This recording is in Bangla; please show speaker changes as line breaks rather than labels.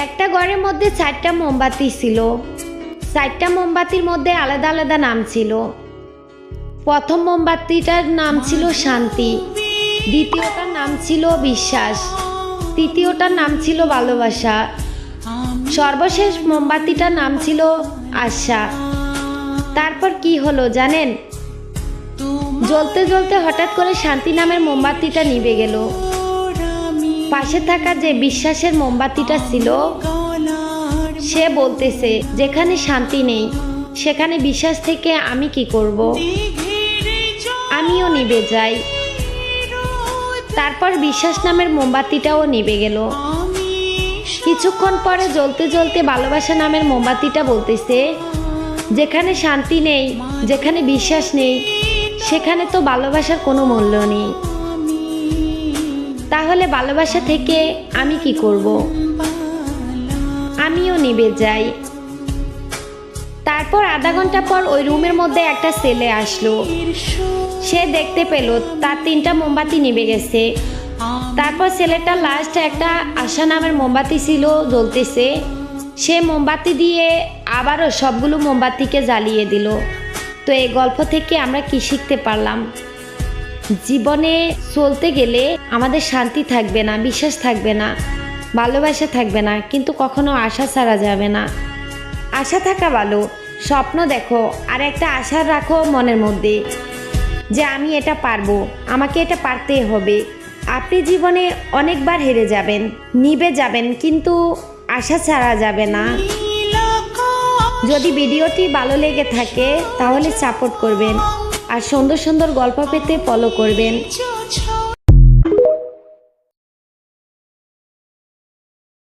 একটা ঘরের মধ্যে 4টা মোমবাতি ছিল। 4টা মোমবাতির মধ্যে আলাদা আলাদা নাম ছিল। প্রথম মোমবাতিটার নাম ছিল শান্তি, দ্বিতীয়টার নাম ছিল বিশ্বাস, তৃতীয়টার নাম ছিল ভালোবাসা, সর্বশেষ মোমবাতিটার নাম ছিল আশা। তারপর কি হলো জানেন? জ্বলতে জ্বলতে হঠাৎ করে শান্তি নামের মোমবাতিটা নিভে গেল। পাশে থাকা যে বিশ্বাসের মোমবাতিটা ছিল সে বলতেছে, যেখানে শান্তি নেই সেখানে বিশ্বাস থেকে আমি কি করব? আমিও নিভে যাই। তারপর বিশ্বাস নামের মোমবাতিটাও নিভে গেল। কিছুক্ষণ পরে জ্বলতে জ্বলতে ভালোবাসা নামের মোমবাতিটা বলতেছে, যেখানে শান্তি নেই, যেখানে বিশ্বাস নেই, সেখানে তো ভালোবাসার কোনো মূল্য নেই। তাহলে ভালোবাসা থেকে আমি কি করব? আমিও নিভে যাই। তারপর আধা ঘন্টা পর ওই রুমের মধ্যে একটা ছেলে আসলো। সে দেখতে পেল তার 3টা মোমবাতি নিভে গেছে। তারপর ছেলেটা লাস্ট একটা আশা নামের মোমবাতি ছিল জ্বলতেছে, সে মোমবাতি দিয়ে আবারও সবগুলো মোমবাতিকে জ্বালিয়ে দিল। তো এই গল্প থেকে আমরা কি শিখতে পারলাম? জীবনে চলতে গেলে আমাদের শান্তি থাকবে না, বিশ্বাস থাকবে না, ভালোবাসা থাকবে না, কিন্তু কখনো আশা ছাড়া যাবে না। আশা থাকা ভালো, স্বপ্ন দেখো, আর একটা আশা রাখো মনের মধ্যে যে আমি এটা পারবো, আমাকে এটা পারতেই হবে। আপনি জীবনে অনেকবার হেরে যাবেন, নিভে যাবেন, কিন্তু আশা ছাড়া যাবে না। যদি ভিডিওটি ভালো লেগে থাকে তাহলে সাপোর্ট করবেন, আর সুন্দর সুন্দর গল্প পেতে ফলো করবেন।